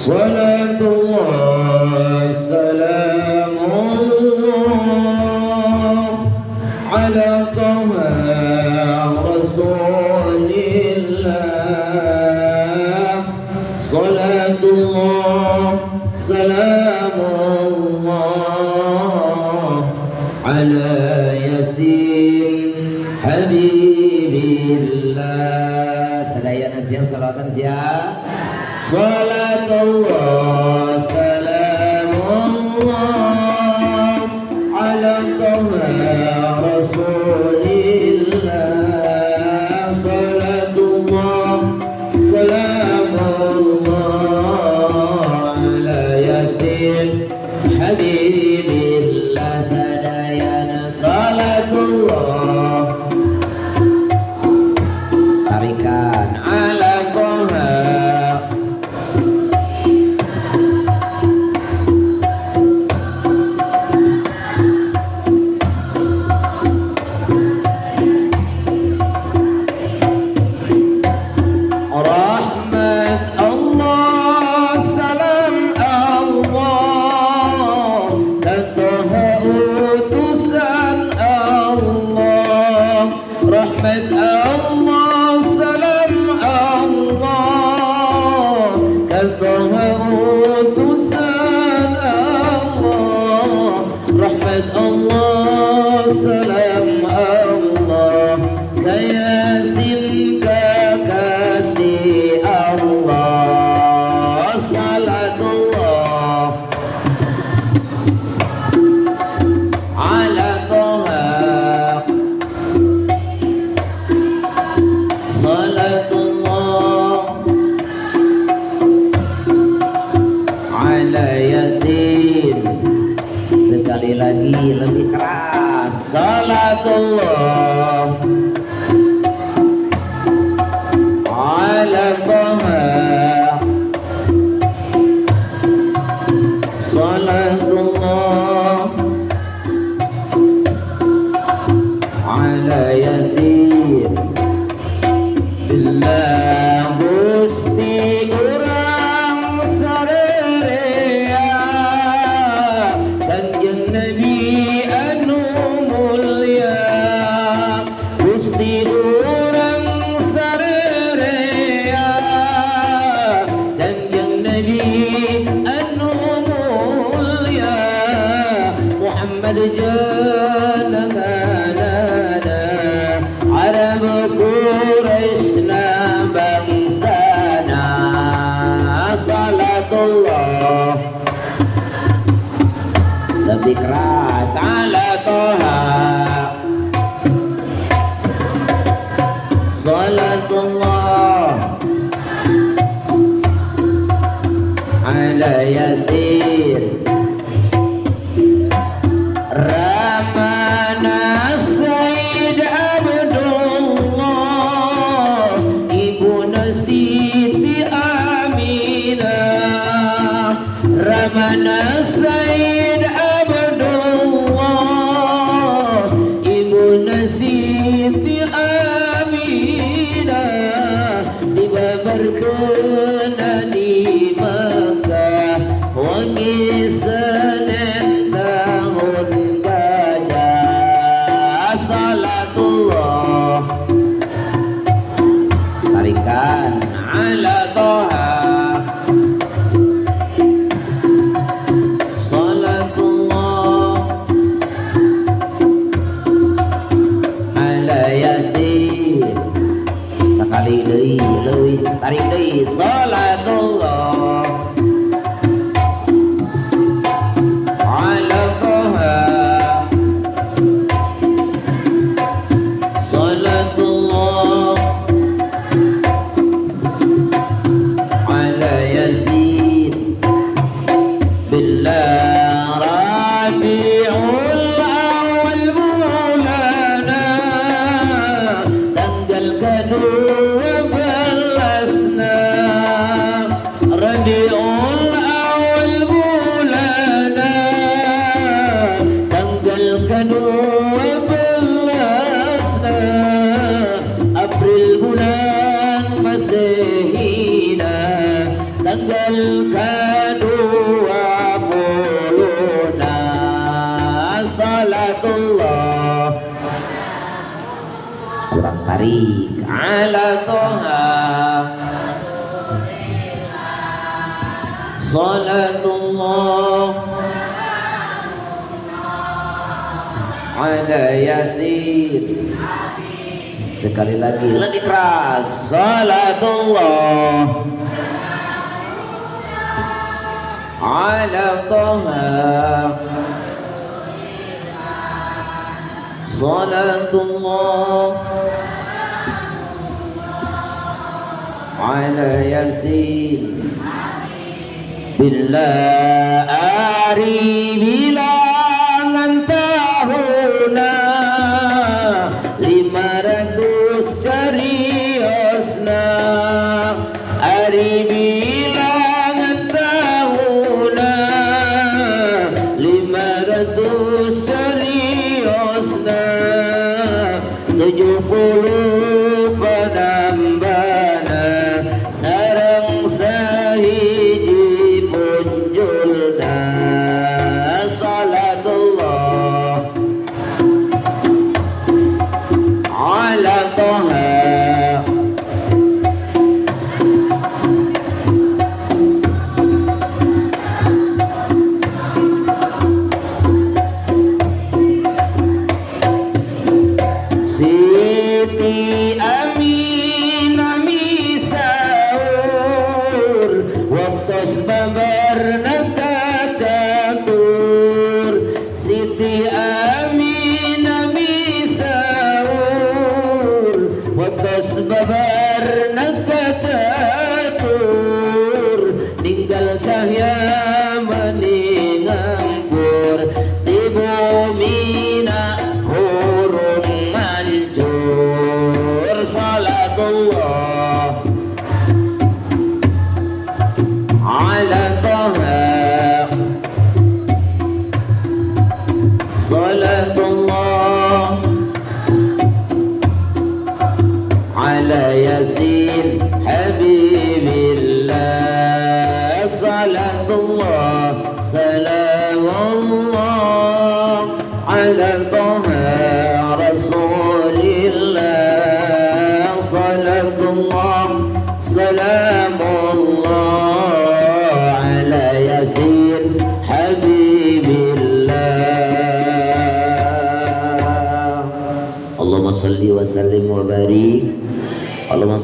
Salatullah salamullah ala Taha Rasulillah. Salatullah salamullah ala Yasin Habibillah. Sadayana siap salatan siap. Salatullah salamullah ala Taha Rasulillah. Salatullah salamullah ala Yasin Habibillah. Sadayana salatullah tarikan ala Taha. Sekali lagi lebih keras. Salatullah ala Taha. Salatullah ala Yasin. Billah Gusti urang sarerea Kanjeng Nabi anu mulya. Gusti urang sarerea Kanjeng Nabi anu mulya. Muhammad jenenganana Arab Quraisna bangsana. Salatullah lebih keras ala Taha. Salatullah ala Yasin. Ramana Sayyid Abdullah Ibnu Siti Aminah. Ramana Sayyid Abdullah Ibnu Siti Aminah. Dibabarkeun di Makkah wangi Senin tahun gajah. Salatullah tarikan ala Taha. Salatullah ala Yasin. Sekali deui tarik deui. Salatullah ala Taha. Salatullah ala Yasin. Billah Rabiul Awal mulana tanggal ke-12 Rabiul Awal mulana tanggal ke-12 April bulan Masehina tanggal kurang tarik. Ala toha salatullah ala yasin. Sekali lagi, lebih keras. Salatullah ala toha salatullah ala yasin. Bila ari bilangan tahuna 500 cariosna. Ari bilangan tahuna 500 cariosna. 70 penambana sareng sahiji punjulna. Salatullah ala toha Siti Aminah misaur waktos babarna kacatur. Siti Aminah misaur waktos babarna kacatur. Ninggal cahya meningampur di bumina hurung mancur. Salatullah ala toha salatullah ala yasin habibillah. Salatullah salamullah ala toha rasulillah. Salatullah salamullah ala yasin habibillah. Allahumma salli wa sallim wa barik. Allahumma